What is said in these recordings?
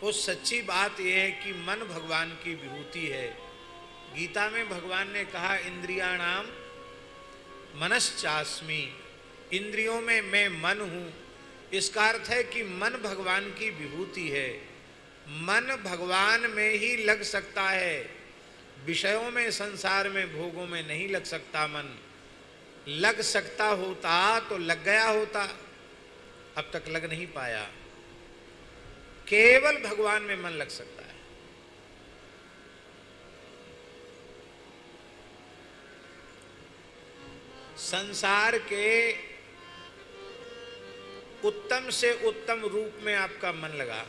तो सच्ची बात यह है कि मन भगवान की विभूति है। गीता में भगवान ने कहा इंद्रियाणाम मनश्चास्मि, इंद्रियों में मैं मन हूं। इसका अर्थ है कि मन भगवान की विभूति है। मन भगवान में ही लग सकता है, विषयों में, संसार में, भोगों में नहीं लग सकता। मन लग सकता होता तो लग गया होता, अब तक लग नहीं पाया। केवल भगवान में मन लग सकता है। संसार के उत्तम से उत्तम रूप में आपका मन लगा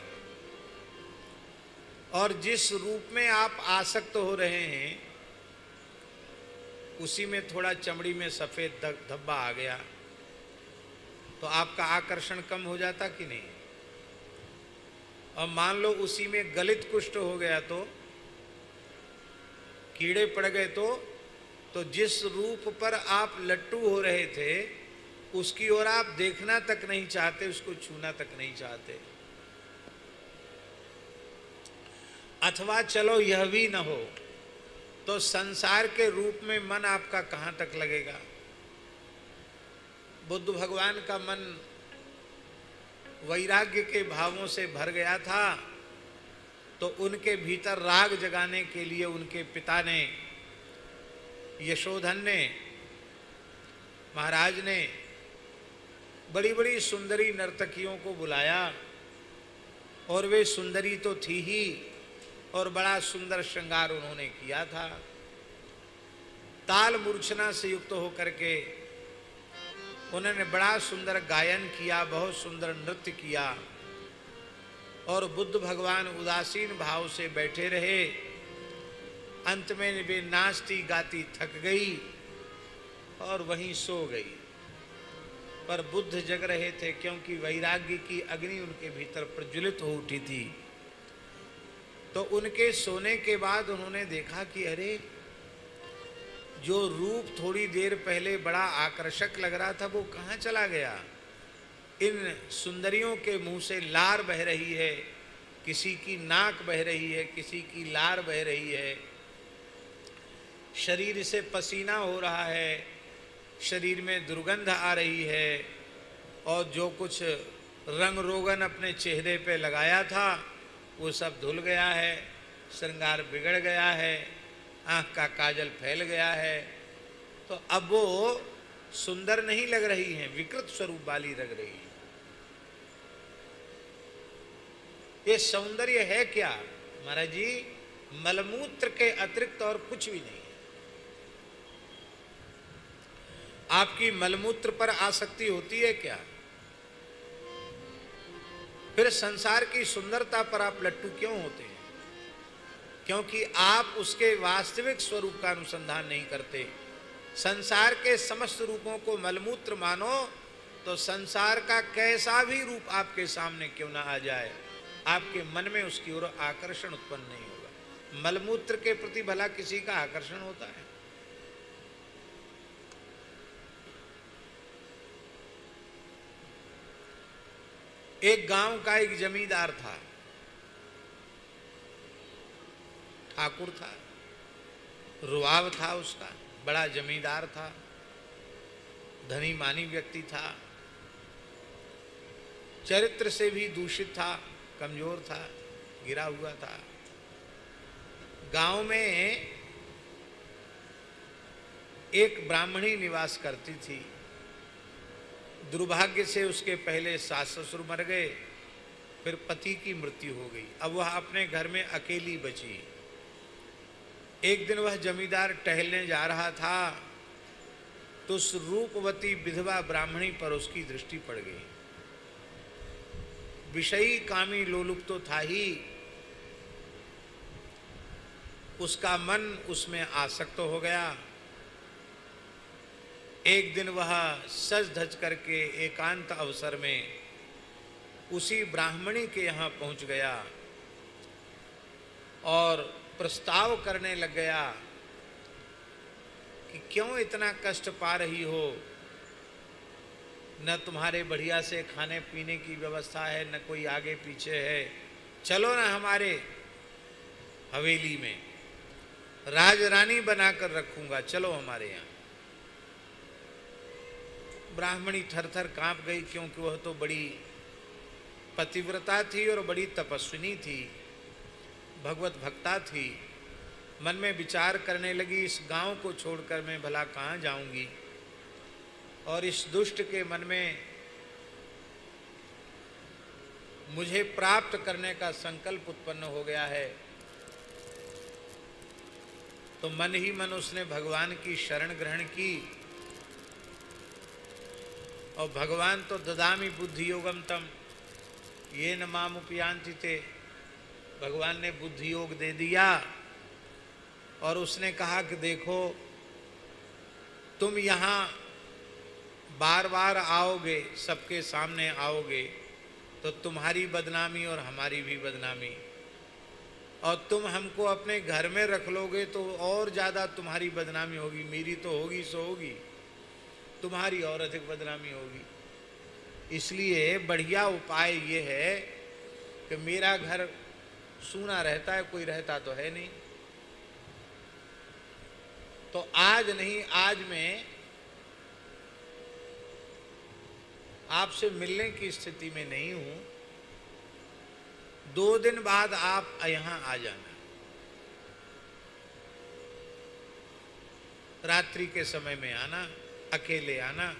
और जिस रूप में आप आसक्त हो रहे हैं उसी में थोड़ा चमड़ी में सफेद धब्बा आ गया तो आपका आकर्षण कम हो जाता कि नहीं? और मान लो उसी में गलित कुष्ठ हो गया तो, कीड़े पड़ गए तो जिस रूप पर आप लट्टू हो रहे थे उसकी ओर आप देखना तक नहीं चाहते, उसको छूना तक नहीं चाहते। अथवा चलो यह भी न हो तो संसार के रूप में मन आपका कहां तक लगेगा? बुद्ध भगवान का मन वैराग्य के भावों से भर गया था तो उनके भीतर राग जगाने के लिए उनके पिता ने, यशोधन ने, महाराज ने बड़ी बड़ी सुंदरी नर्तकियों को बुलाया और वे सुंदरी तो थी ही और बड़ा सुंदर श्रृंगार उन्होंने किया था। ताल मूर्छना से युक्त होकर के उन्होंने बड़ा सुंदर गायन किया, बहुत सुंदर नृत्य किया और बुद्ध भगवान उदासीन भाव से बैठे रहे। अंत में वे नाचती गाती थक गई और वहीं सो गई। पर बुद्ध जग रहे थे क्योंकि वैराग्य की अग्नि उनके भीतर प्रज्वलित हो उठी थी। तो उनके सोने के बाद उन्होंने देखा कि अरे, जो रूप थोड़ी देर पहले बड़ा आकर्षक लग रहा था वो कहाँ चला गया? इन सुंदरियों के मुंह से लार बह रही है, किसी की नाक बह रही है, किसी की लार बह रही है, शरीर से पसीना हो रहा है, शरीर में दुर्गंध आ रही है और जो कुछ रंग रोगन अपने चेहरे पे लगाया था वो सब धुल गया है, श्रृंगार बिगड़ गया है, आँख का काजल फैल गया है। तो अब वो सुंदर नहीं लग रही हैं, विकृत स्वरूप वाली लग रही है। ये सौंदर्य है क्या महाराज जी? मलमूत्र के अतिरिक्त और कुछ भी नहीं है। आपकी मलमूत्र पर आसक्ति होती है क्या? फिर संसार की सुंदरता पर आप लट्टू क्यों होते हैं? क्योंकि आप उसके वास्तविक स्वरूप का अनुसंधान नहीं करते। संसार के समस्त रूपों को मलमूत्र मानो तो संसार का कैसा भी रूप आपके सामने क्यों ना आ जाए, आपके मन में उसकी ओर आकर्षण उत्पन्न नहीं होगा। मलमूत्र के प्रति भला किसी का आकर्षण होता है? एक गांव का एक जमींदार था, ठाकुर था, रुआब था उसका, बड़ा जमींदार था, धनी मानी व्यक्ति था, चरित्र से भी दूषित था, कमजोर था, गिरा हुआ था। गांव में एक ब्राह्मणी निवास करती थी। दुर्भाग्य से उसके पहले सास ससुर मर गए, फिर पति की मृत्यु हो गई। अब वह अपने घर में अकेली बची। एक दिन वह जमींदार टहलने जा रहा था तो उस रूपवती विधवा ब्राह्मणी पर उसकी दृष्टि पड़ गई। विषयी कामी लोलुप तो था ही, उसका मन उसमें आसक्त हो गया। एक दिन वह सज धज करके एकांत अवसर में उसी ब्राह्मणी के यहाँ पहुँच गया और प्रस्ताव करने लग गया कि क्यों इतना कष्ट पा रही हो? न तुम्हारे बढ़िया से खाने पीने की व्यवस्था है, न कोई आगे पीछे है, चलो ना हमारे हवेली में, राजरानी बनाकर रखूंगा, चलो हमारे यहाँ। ब्राह्मणी थर-थर कांप गई, क्योंकि वह तो बड़ी पतिव्रता थी और बड़ी तपस्विनी थी, भगवत भक्ता थी। मन में विचार करने लगी, इस गांव को छोड़कर मैं भला कहाँ जाऊंगी, और इस दुष्ट के मन में मुझे प्राप्त करने का संकल्प उत्पन्न हो गया है। तो मन ही मन उसने भगवान की शरण ग्रहण की, और भगवान तो ददामी बुद्धि योगम तम ये न मामुपयांति ते, भगवान ने बुद्धि योग दे दिया। और उसने कहा कि देखो, तुम यहाँ बार बार आओगे, सबके सामने आओगे, तो तुम्हारी बदनामी और हमारी भी बदनामी, और तुम हमको अपने घर में रख लोगे तो और ज़्यादा तुम्हारी बदनामी होगी। मेरी तो होगी सो होगी, तुम्हारी और अधिक बदनामी होगी। इसलिए बढ़िया उपाय ये है कि मेरा घर सूना रहता है, कोई रहता तो है नहीं, तो आज नहीं, आज मैं आपसे मिलने की स्थिति में नहीं हूं, 2 दिन बाद आप यहां आ जाना, रात्रि के समय में आना, अकेले आना।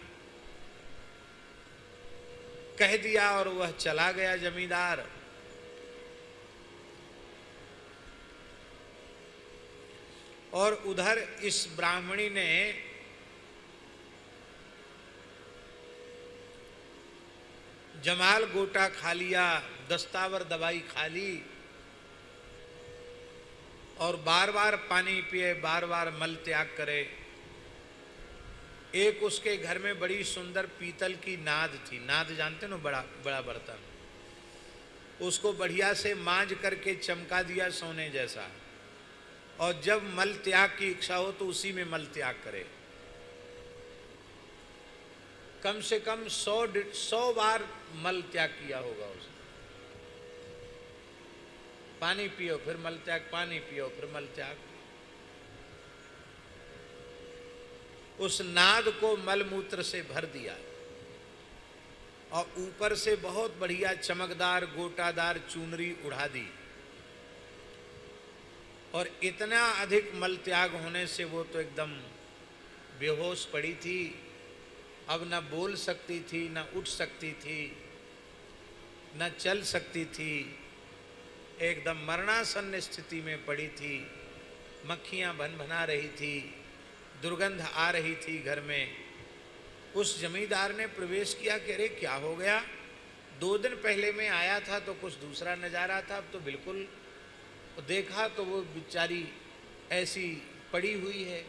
कह दिया और वह चला गया जमींदार। और उधर इस ब्राह्मणी ने जमाल गोटा खा लिया, दस्तावर दवाई खा ली, और बार बार पानी पिए, बार बार मल त्याग करे। एक उसके घर में बड़ी सुंदर पीतल की नाद थी, नाद जानते ना, बड़ा बड़ा बर्तन, उसको बढ़िया से मांज करके चमका दिया सोने जैसा, और जब मल त्याग की इच्छा हो तो उसी में मल त्याग करे। कम से कम 100 बार मल त्याग किया होगा उसने। पानी पियो फिर मल त्याग, पानी पियो फिर मल त्याग। उस नाद को मलमूत्र से भर दिया, और ऊपर से बहुत बढ़िया चमकदार गोटादार चुनरी उड़ा दी, और इतना अधिक मल त्याग होने से वो तो एकदम बेहोश पड़ी थी। अब न बोल सकती थी, न उठ सकती थी, न चल सकती थी, एकदम मरणासन्न स्थिति में पड़ी थी। मक्खियां भनभना रही थी, दुर्गंध आ रही थी घर में। उस जमींदार ने प्रवेश किया कि अरे क्या हो गया, 2 दिन पहले मैं आया था तो कुछ दूसरा नज़ारा था, अब तो बिल्कुल, देखा तो वो बेचारी ऐसी पड़ी हुई है।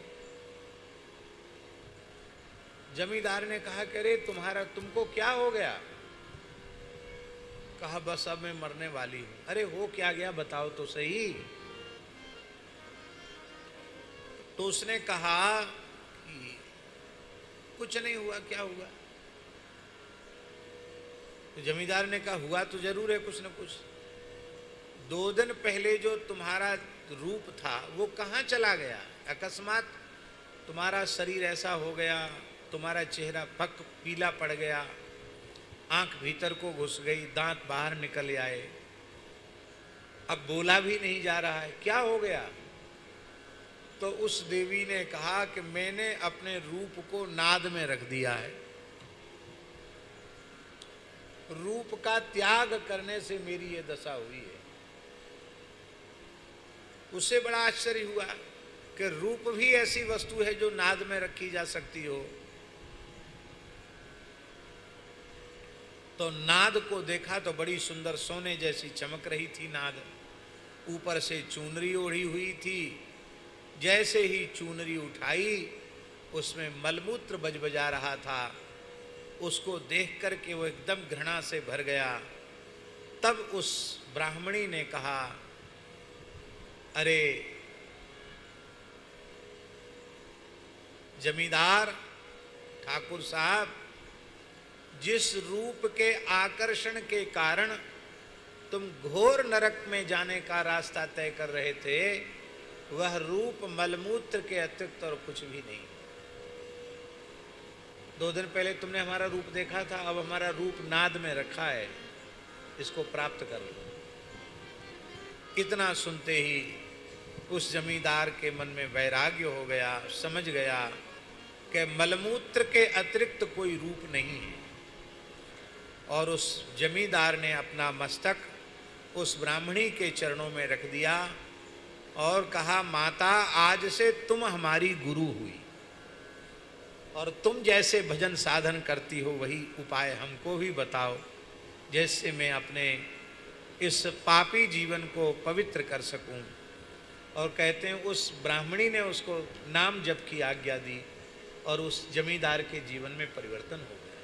जमींदार ने कहा कि अरे तुमको क्या हो गया? कहा बस अब मैं मरने वाली हूं। अरे हो क्या गया, बताओ तो सही। तो उसने कहा कि कुछ नहीं हुआ। क्या हुआ? तो जमींदार ने कहा हुआ तो जरूर है कुछ न कुछ। 2 दिन पहले जो तुम्हारा रूप था वो कहाँ चला गया? अकस्मात तुम्हारा शरीर ऐसा हो गया, तुम्हारा चेहरा पक पीला पड़ गया, आंख भीतर को घुस गई, दांत बाहर निकल आए, अब बोला भी नहीं जा रहा है, क्या हो गया? तो उस देवी ने कहा कि मैंने अपने रूप को नाद में रख दिया है। रूप का त्याग करने से मेरी ये दशा हुई है। उससे बड़ा आश्चर्य हुआ कि रूप भी ऐसी वस्तु है जो नाद में रखी जा सकती हो। तो नाद को देखा तो बड़ी सुंदर सोने जैसी चमक रही थी नाद, ऊपर से चुनरी ओढ़ी हुई थी। जैसे ही चुनरी उठाई उसमें मलमूत्र बजबजा रहा था। उसको देख करके वो एकदम घृणा से भर गया। तब उस ब्राह्मणी ने कहा, अरे जमींदार ठाकुर साहब, जिस रूप के आकर्षण के कारण तुम घोर नरक में जाने का रास्ता तय कर रहे थे, वह रूप मलमूत्र के अतिरिक्त और कुछ भी नहीं। 2 दिन पहले तुमने हमारा रूप देखा था, अब हमारा रूप नाद में रखा है, इसको प्राप्त कर लो। इतना सुनते ही उस जमींदार के मन में वैराग्य हो गया, समझ गया कि मलमूत्र के अतिरिक्त कोई रूप नहीं है। और उस जमींदार ने अपना मस्तक उस ब्राह्मणी के चरणों में रख दिया और कहा, माता, आज से तुम हमारी गुरु हुई और तुम जैसे भजन साधन करती हो वही उपाय हमको भी बताओ, जैसे मैं अपने इस पापी जीवन को पवित्र कर सकूं। और कहते हैं उस ब्राह्मणी ने उसको नाम जप की आज्ञा दी और उस जमींदार के जीवन में परिवर्तन हो गया।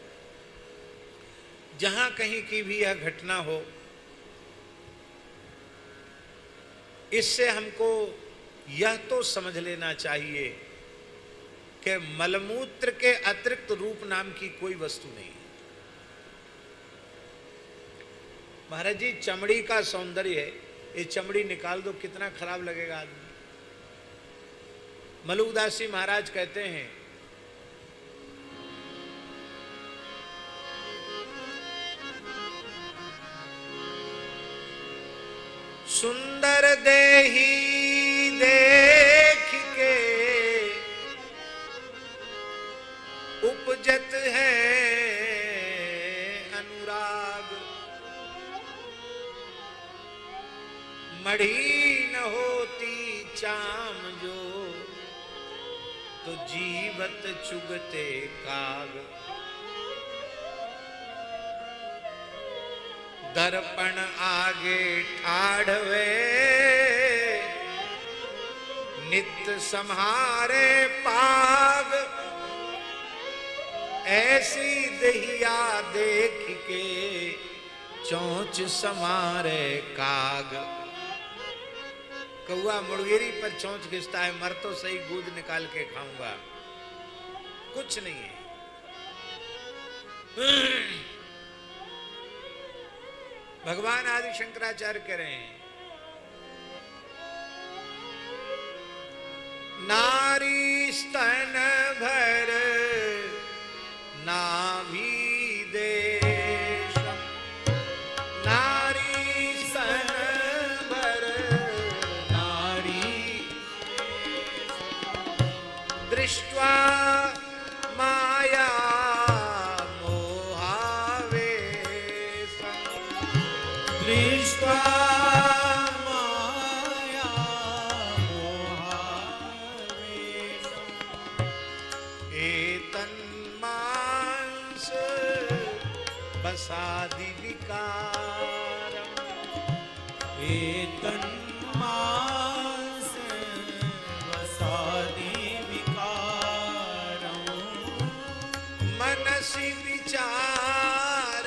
जहां कहीं की भी यह घटना हो, इससे हमको यह तो समझ लेना चाहिए कि मलमूत्र के अतिरिक्त रूप नाम की कोई वस्तु नहीं है। महाराज जी, चमड़ी का सौंदर्य है, ये चमड़ी निकाल दो, कितना खराब लगेगा आदमी। मलुकदास जी महाराज कहते हैं, सुंदर देही देख के उपजत है अनुराग, मढ़ी न होती चाम जो तो जीवत चुगते काग। दर्पण आगे ठाढ़वे नित्य सम्हारे पाग, ऐसी दहिया देख के चोंच समारे काग। कौआ मुर्गेरी पर चोंच घिसता है, मर तो सही, दूध निकाल के खाऊंगा, कुछ नहीं है। भगवान आदि शंकराचार्य कह रहे हैं, नारी स्तन भर नाभि देशम, नारी स्तन भर नारी दृष्ट्वा माया दृष्ट्वा माया मोहावेशम्, एतन्मांस वसादि विकारम्, एतन्मांस वसादि विकारम्, मनसि विचार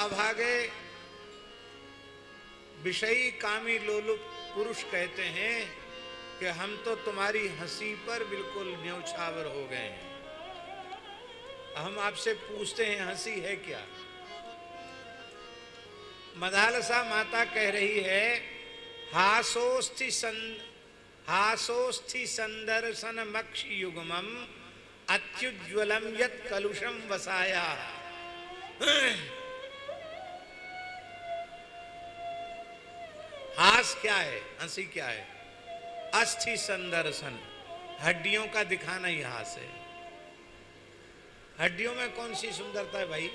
अभागे विषयी कामी लोलुप पुरुष कहते हैं कि हम तो तुम्हारी हंसी पर बिल्कुल न्यौछावर हो गए हैं। हम आपसे पूछते हैं, हंसी है क्या? मदालसा माता कह रही है, हासोस्थि संदर्शन मक्ष युग्मम अत्युज्वलम यत् कलुषम वसाया। हास क्या है, हंसी क्या है? अस्थि संदर्शन, हड्डियों का दिखाना ही हास है। हड्डियों में कौन सी सुंदरता है भाई?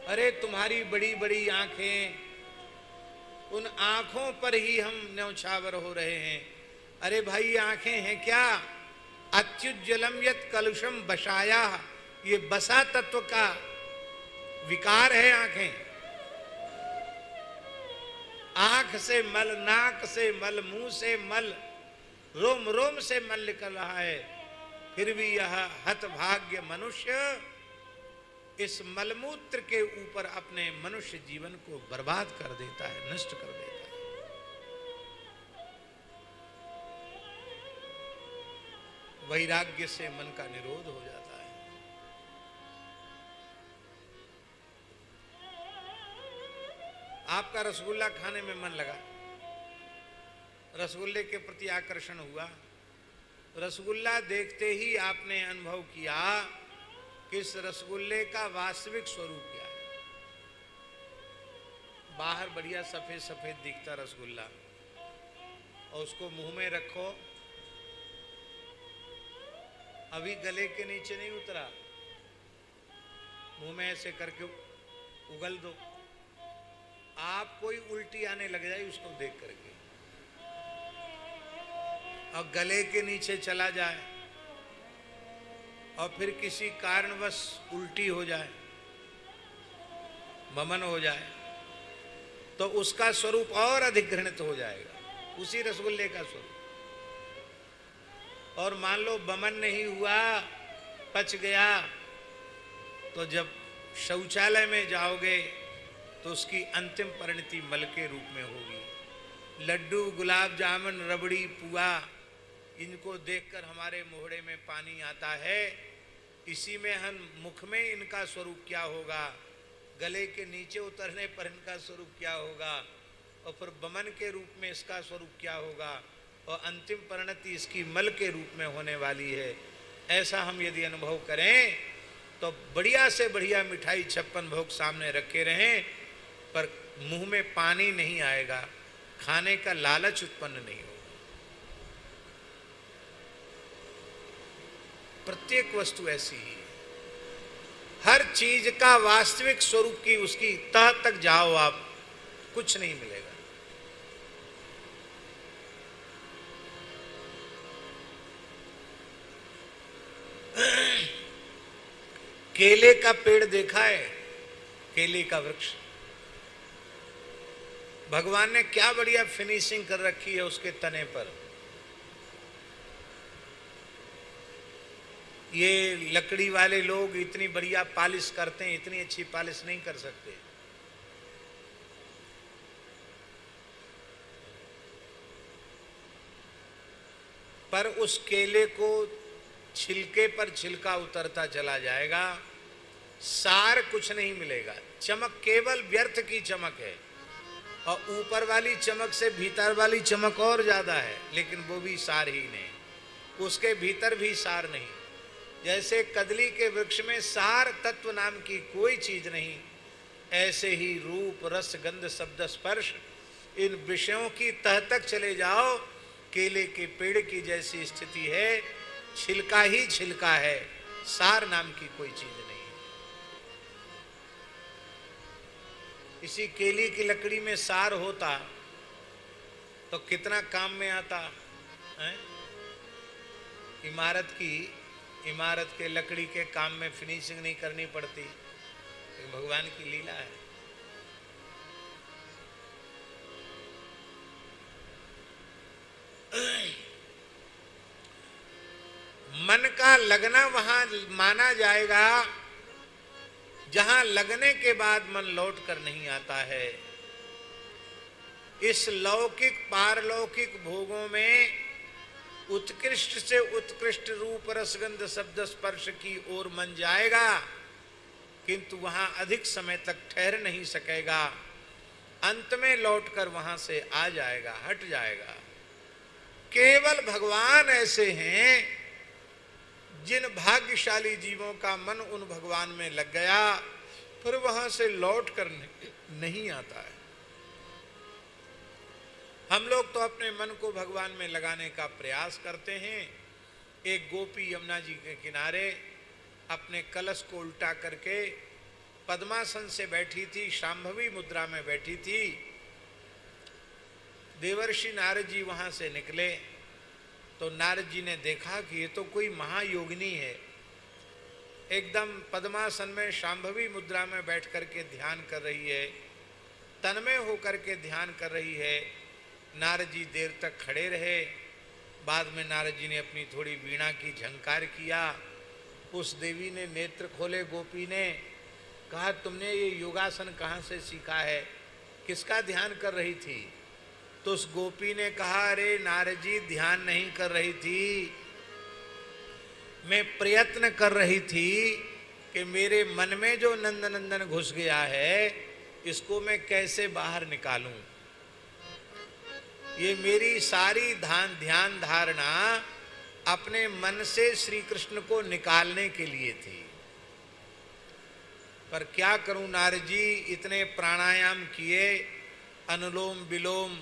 अरे तुम्हारी बड़ी बड़ी आंखें, उन आंखों पर ही हम न्यौछावर हो रहे हैं। अरे भाई आंखें हैं क्या? अत्युज्जलम यत् कलुषम बसाया, ये बसा तत्व का विकार है आंखें। आंख से मल, नाक से मल, मुंह से मल, रोम रोम से मल निकल रहा है, फिर भी यह हतभाग्य मनुष्य इस मलमूत्र के ऊपर अपने मनुष्य जीवन को बर्बाद कर देता है, नष्ट कर देता है। वैराग्य से मन का निरोध हो जाता है। आपका रसगुल्ला खाने में मन लगा, रसगुल्ले के प्रति आकर्षण हुआ, रसगुल्ला देखते ही आपने अनुभव किया कि इस रसगुल्ले का वास्तविक स्वरूप क्या है। बाहर बढ़िया सफेद सफेद दिखता रसगुल्ला, और उसको मुंह में रखो, अभी गले के नीचे नहीं उतरा, मुंह में ऐसे करके उगल दो, आप कोई उल्टी आने लग जाए उसको देख करके, और गले के नीचे चला जाए, और फिर किसी कारणवश उल्टी हो जाए, वमन हो जाए, तो उसका स्वरूप और अधिक घृणित हो जाएगा, उसी रसगुल्ले का स्वरूप। और मान लो वमन नहीं हुआ, पच गया, तो जब शौचालय में जाओगे तो उसकी अंतिम परिणति मल के रूप में होगी। लड्डू, गुलाब जामुन, रबड़ी, पुआ, इनको देखकर हमारे मोहड़े में पानी आता है। इसी में हम मुख में इनका स्वरूप क्या होगा, गले के नीचे उतरने पर इनका स्वरूप क्या होगा, और फिर बमन के रूप में इसका स्वरूप क्या होगा, और अंतिम परिणति इसकी मल के रूप में होने वाली है। ऐसा हम यदि अनुभव करें तो बढ़िया से बढ़िया मिठाई 56 भोग सामने रखे रहें, पर मुंह में पानी नहीं आएगा, खाने का लालच उत्पन्न नहीं होगा। प्रत्येक वस्तु ऐसी ही है, हर चीज का वास्तविक स्वरूप की उसकी तह तक जाओ आप, कुछ नहीं मिलेगा। केले का पेड़ देखा है, केले का वृक्ष, भगवान ने क्या बढ़िया फिनिशिंग कर रखी है उसके तने पर। ये लकड़ी वाले लोग इतनी बढ़िया पॉलिश करते हैं, इतनी अच्छी पॉलिश नहीं कर सकते। पर उस केले को छिलके पर छिलका उतरता चला जाएगा, सार कुछ नहीं मिलेगा, चमक केवल व्यर्थ की चमक है, और ऊपर वाली चमक से भीतर वाली चमक और ज्यादा है, लेकिन वो भी सार ही नहीं, उसके भीतर भी सार नहीं। जैसे कदली के वृक्ष में सार तत्व नाम की कोई चीज नहीं, ऐसे ही रूप, रस, गंध, शब्द, स्पर्श, इन विषयों की तह तक चले जाओ, केले के पेड़ की जैसी स्थिति है, छिलका ही छिलका है, सार नाम की कोई चीज नहीं। इसी केले की लकड़ी में सार होता तो कितना काम में आता है। इमारत के लकड़ी के काम में फिनिशिंग नहीं करनी पड़ती, ये भगवान की लीला है। मन का लगना वहां माना जाएगा जहां लगने के बाद मन लौट कर नहीं आता है। इस लौकिक पारलौकिक भोगों में उत्कृष्ट से उत्कृष्ट रूप, रसगंध, शब्द, स्पर्श की ओर मन जाएगा, किंतु वहां अधिक समय तक ठहर नहीं सकेगा, अंत में लौटकर वहां से आ जाएगा, हट जाएगा। केवल भगवान ऐसे हैं जिन भाग्यशाली जीवों का मन उन भगवान में लग गया, फिर वहां से लौट कर नहीं आता है। हम लोग तो अपने मन को भगवान में लगाने का प्रयास करते हैं, एक गोपी यमुना जी के किनारे अपने कलश को उल्टा करके पद्मासन से बैठी थी, शांभवी मुद्रा में बैठी थी। देवर्षि नारद जी वहां से निकले तो नारद जी ने देखा कि ये तो कोई महायोगिनी है, एकदम पद्मासन में शांभवी मुद्रा में बैठ करके ध्यान कर रही है, तन्मय होकर के ध्यान कर रही है। नारद जी देर तक खड़े रहे। बाद में नारद जी ने अपनी थोड़ी वीणा की झंकार किया। उस देवी ने नेत्र खोले, गोपी ने कहा, तुमने ये योगासन कहाँ से सीखा है, किसका ध्यान कर रही थी? तो उस गोपी ने कहा, अरे नारद जी, ध्यान नहीं कर रही थी, मैं प्रयत्न कर रही थी कि मेरे मन में जो नंदनंदन घुस गया है इसको मैं कैसे बाहर निकालूं। ये मेरी सारी ध्यान धारणा अपने मन से श्री कृष्ण को निकालने के लिए थी। पर क्या करूं नारद जी, इतने प्राणायाम किए, अनुलोम विलोम,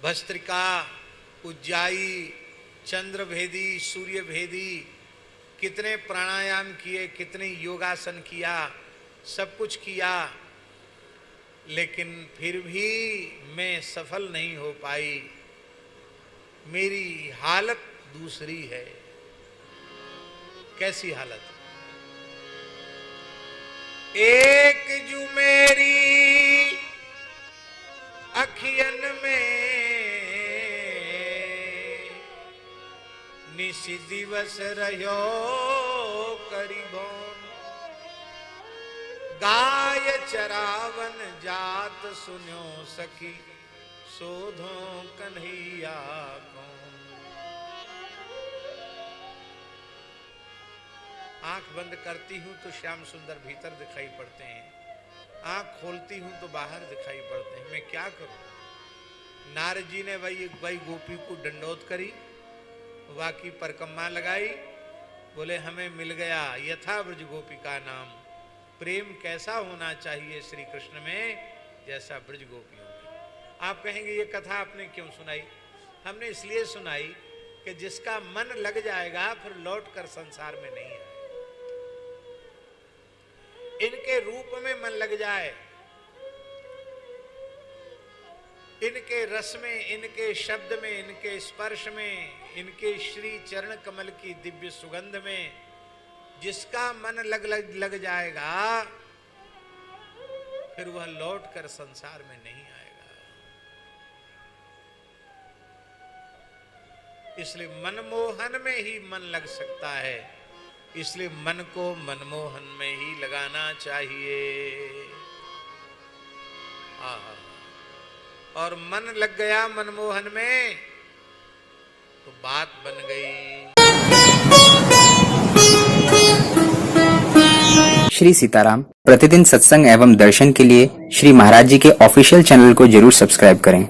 भस्त्रिका, उज्जाई, चंद्रभेदी, सूर्यभेदी, कितने प्राणायाम किए, कितने योगासन किया, सब कुछ किया, लेकिन फिर भी मैं सफल नहीं हो पाई। मेरी हालत दूसरी है। कैसी हालत? एक जू मेरी अखियन में निशि दिवस रहो करीबों, गाय चरावन जात सुन्यो सखी, सोधो कन्हैया कौन। आंख बंद करती हूं तो श्याम सुंदर भीतर दिखाई पड़ते हैं, आंख खोलती हूं तो बाहर दिखाई पड़ते हैं। मैं क्या करूं? नारद जी ने भाई गोपी को दंडोत करी, वाकी परकम्मा लगाई, बोले हमें मिल गया यथा ब्रज गोपी का नाम। प्रेम कैसा होना चाहिए श्री कृष्ण में, जैसा ब्रज गोपियों में। आप कहेंगे ये कथा आपने क्यों सुनाई? हमने इसलिए सुनाई कि जिसका मन लग जाएगा फिर लौट कर संसार में नहीं आए। इनके रूप में मन लग जाए, इनके रस में, इनके शब्द में, इनके स्पर्श में, इनके श्री चरण कमल की दिव्य सुगंध में जिसका मन लग जाएगा फिर वह लौट कर संसार में नहीं आएगा। इसलिए मनमोहन में ही मन लग सकता है, इसलिए मन को मनमोहन में ही लगाना चाहिए। और मन लग गया मनमोहन में तो बात बन गई। श्री सीताराम प्रतिदिन सत्संग एवं दर्शन के लिए श्री महाराज जी के ऑफिशियल चैनल को जरूर सब्सक्राइब करें।